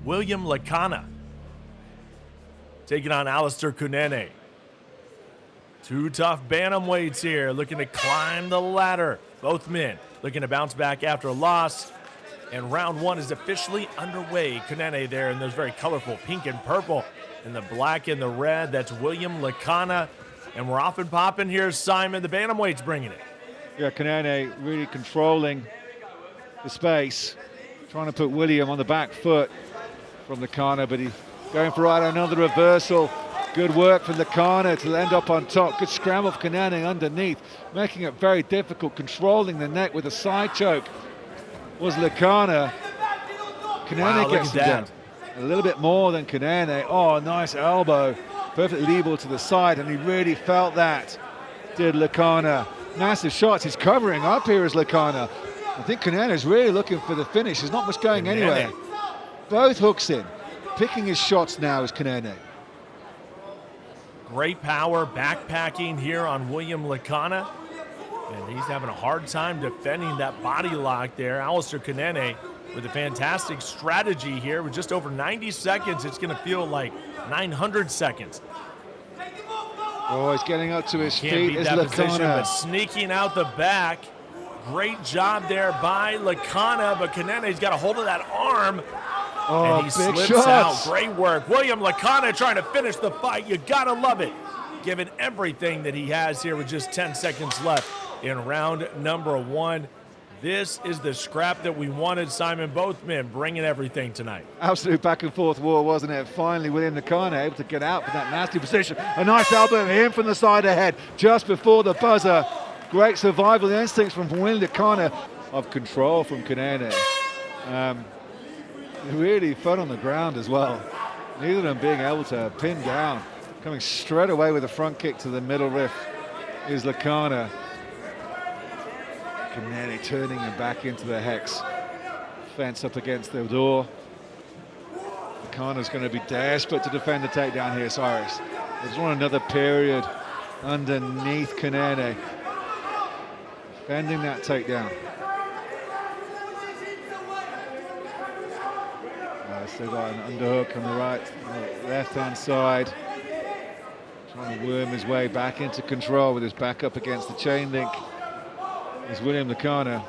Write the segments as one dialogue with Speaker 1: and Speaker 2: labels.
Speaker 1: William Lekana taking on Allistar Kunene. Two tough bantamweights here looking to climb the ladder. Both men looking to bounce back after a loss. And round one is officially underway. Kunene there in those very colorful pink and purple and the black and the red. That's William Lekana. And we're off and popping here, Simon. The bantamweight's bringing it.
Speaker 2: Yeah, Kunene really controlling the space, trying to put William on the back foot from Lekana, but he's going for another reversal. Good work from Lekana to end up on top. Good scramble for Kunene underneath, making it very difficult, controlling the neck with a side choke. Was Lekana. Kunene gets him down. A little bit more than Kunene. Oh, nice elbow. Perfectly level to the side, and he really felt that, did Lekana. Massive shots. He's covering up here as Lekana. I think Kunene is really looking for the finish. There's not much going anywhere. Both hooks in. Picking his shots now is Kunene.
Speaker 1: Great power backpacking here on William Lekana. And he's having a hard time defending that body lock there. Allistar Kunene with a fantastic strategy here. With just over 90 seconds, it's going to feel like 900 seconds.
Speaker 2: Oh, he's getting up to his feet.
Speaker 1: Can't beat that position, but
Speaker 2: Lekana.
Speaker 1: sneaking out the back. Great job there by Lekana, but Kunene's got a hold of that arm.
Speaker 2: Oh,
Speaker 1: and he
Speaker 2: big
Speaker 1: slips
Speaker 2: shots.
Speaker 1: out. Great work. William Lekana trying to finish the fight. You gotta love it. Given everything that he has here with just 10 seconds left in round number one. This is the scrap that we wanted, Simon. Both men bringing everything tonight.
Speaker 2: Absolute back and forth war, wasn't it? Finally, William Lekana able to get out from that nasty position. A nice elbow in from the side ahead just before the buzzer. Great survival instincts from William Lekana. Of control from Kunene. Really fun on the ground as well. Neither of them being able to pin down. Coming straight away with a front kick to the middle rib is Lekana. Kunene turning him back into the hex. Fence up against the door. Lekana's going to be desperate to defend the takedown here, Cyrus. There's one another period underneath Kunene. Defending that takedown. Still got an underhook on the left-hand side. Trying to worm his way back into control with his back up against the chain link. Is William Lekana.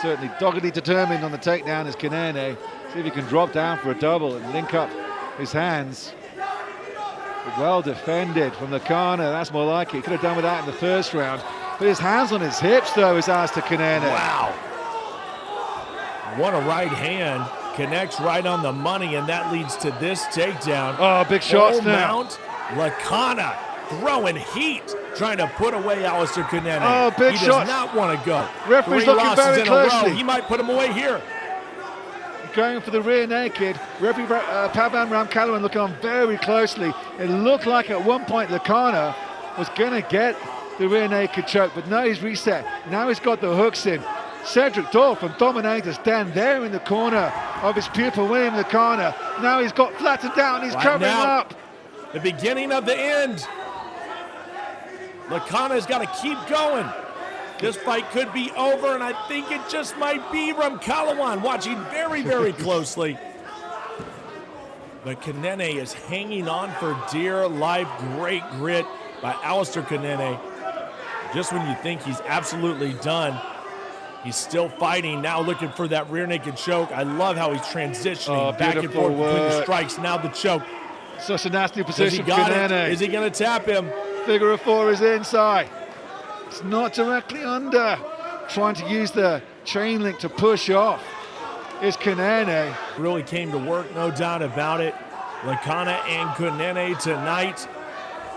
Speaker 2: Certainly doggedly determined on the takedown is Kunene. See if he can drop down for a double and link up his hands. But well defended from Lekana. That's more like it. He could have done with that in the first round. But his hands on his hips, though, is Allistar Kunene.
Speaker 1: Wow. What a right hand. Connects right on the money, and that leads to this takedown.
Speaker 2: Oh, big shots now.
Speaker 1: Mount, Lekana throwing heat, trying to put away Allistar Kunene.
Speaker 2: Oh, big
Speaker 1: He
Speaker 2: shots.
Speaker 1: does not want to go.
Speaker 2: Referee's
Speaker 1: 3
Speaker 2: looking
Speaker 1: losses
Speaker 2: very
Speaker 1: in a row.
Speaker 2: closely.
Speaker 1: He might put him away here.
Speaker 2: Going for the rear naked. Referee Pavan Ramkalawan looking on very closely. It looked like at one point Lekana was going to get the rear naked choke, but now he's reset. Now he's got the hooks in. Cedric Dorr from Dominator stand there in the corner of his pupil, William Lekana. Now he's got flattened down, he's covering up.
Speaker 1: The beginning of the end. Lekana's got to keep going. This fight could be over, and I think it just might be. Ramkalawan watching very, very closely. But Kunene is hanging on for dear life. Great grit by Allistar Kunene. Just when you think he's absolutely done, he's still fighting, now looking for that rear naked choke. I love how he's transitioning back and forth between the strikes. Now the choke.
Speaker 2: Such a nasty position for
Speaker 1: Kunene.
Speaker 2: Kunene.
Speaker 1: Is he going to tap him?
Speaker 2: Figure of 4 is inside. It's not directly under. Trying to use the chain link to push off is Kunene.
Speaker 1: Really came to work, no doubt about it. Lekana and Kunene tonight.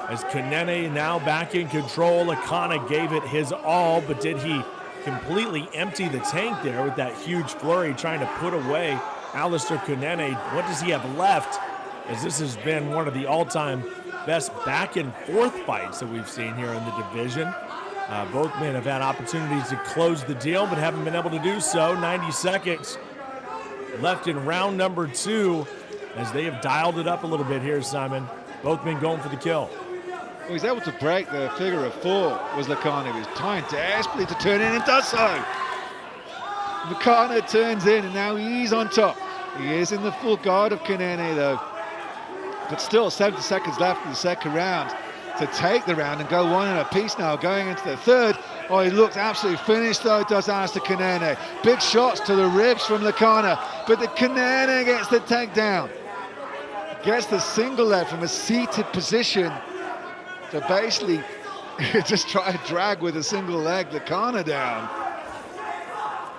Speaker 1: As Kunene now back in control, Lekana gave it his all, but did he completely empty the tank there with that huge flurry trying to put away Allistar Kunene? What does he have left? As this has been one of the all-time best back and forth fights that we've seen here in the division. Both men have had opportunities to close the deal, but haven't been able to do so. 90 seconds left in round number 2 as they have dialed it up a little bit here, Simon. Both men going for the kill.
Speaker 2: Well, he's able to break the figure of 4, was Lekana. He was trying desperately to turn in and does so. Lekana turns in and now he's on top. He is in the full guard of Kunene though. But still 70 seconds left in the second round to take the round and go one in a piece now going into the third. Oh, he looked absolutely finished though, does Allistar Kunene. Big shots to the ribs from Lekana, but the Kunene gets the takedown. Gets the single leg from a seated position to basically just try to drag with a single leg Lekana down.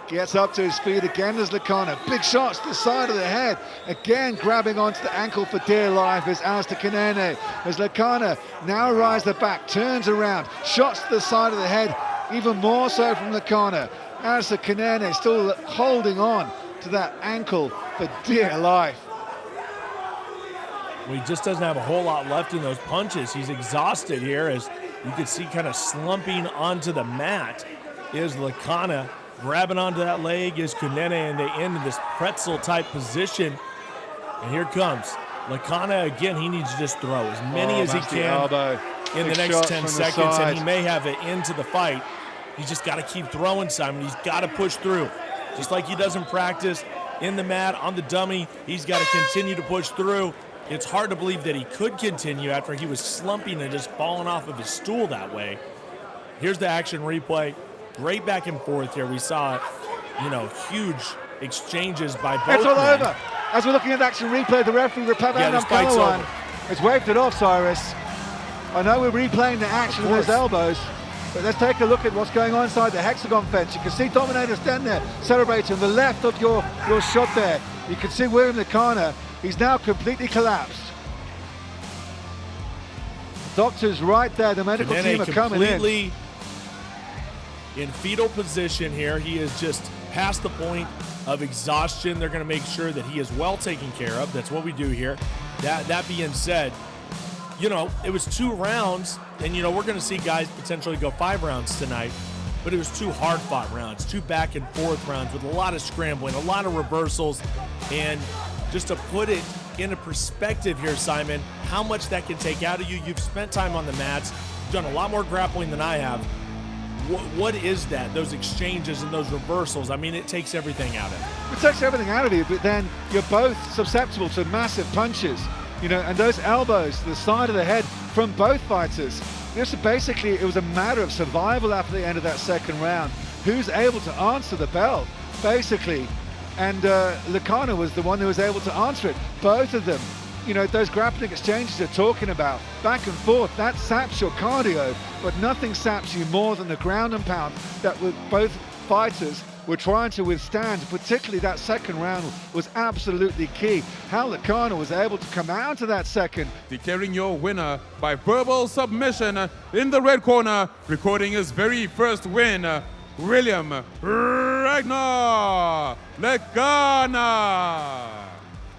Speaker 2: Gets up to his feet again as Lekana. Big shots to the side of the head. Again grabbing onto the ankle for dear life is Allistar Kunene. As Lekana now rises the back, turns around, shots to the side of the head, even more so from Lekana. Allistar Kunene still holding on to that ankle for dear life.
Speaker 1: Well, he just doesn't have a whole lot left in those punches. He's exhausted here, as you can see kind of slumping onto the mat is Lekana. Grabbing onto that leg is Kunene, and they end in this pretzel-type position. And here comes Lekana again. He needs to just throw as many as he can in the next 10 seconds, and he may have it into the fight. He's just got to keep throwing, Simon. He's got to push through. Just like he does in practice, in the mat, on the dummy, he's got to continue to push through. It's hard to believe that he could continue after he was slumping and just falling off of his stool that way. Here's the action replay. Great back and forth here. We saw, huge exchanges by both
Speaker 2: It's all
Speaker 1: men.
Speaker 2: over. As we're looking at the action replay, the referee, Rapavan Amkalawan, has waved it off, Cyrus. I know we're replaying the action of those elbows, but let's take a look at what's going on inside the hexagon fence. You can see Dominator stand there celebrating on the left of your shot there. You can see William Lekana. He's now completely collapsed. Doctors right there. The medical team are coming in.
Speaker 1: In fetal position here. He is just past the point of exhaustion. They're going to make sure that he is well taken care of. That's what we do here. That being said, it was 2 rounds, and we're going to see guys potentially go 5 rounds tonight, but it was 2 hard-fought rounds, 2 back and forth rounds with a lot of scrambling, a lot of reversals, and just to put it into perspective here, Simon, how much that can take out of you. You've spent time on the mats, you've done a lot more grappling than I have. What is that? Those exchanges and those reversals. I mean, it takes everything out of it.
Speaker 2: It takes everything out of you, but then you're both susceptible to massive punches, and those elbows to the side of the head from both fighters. Basically, it was a matter of survival after the end of that second round. Who's able to answer the bell, basically? And Lekana was the one who was able to answer it. Both of them, those grappling exchanges you're talking about, back and forth, that saps your cardio, but nothing saps you more than the ground and pound that both fighters were trying to withstand. Particularly that second round was absolutely key. How Lekana was able to come out of that second.
Speaker 3: Declaring your winner by verbal submission in the red corner, recording his very first win, William Ragnar Lekana.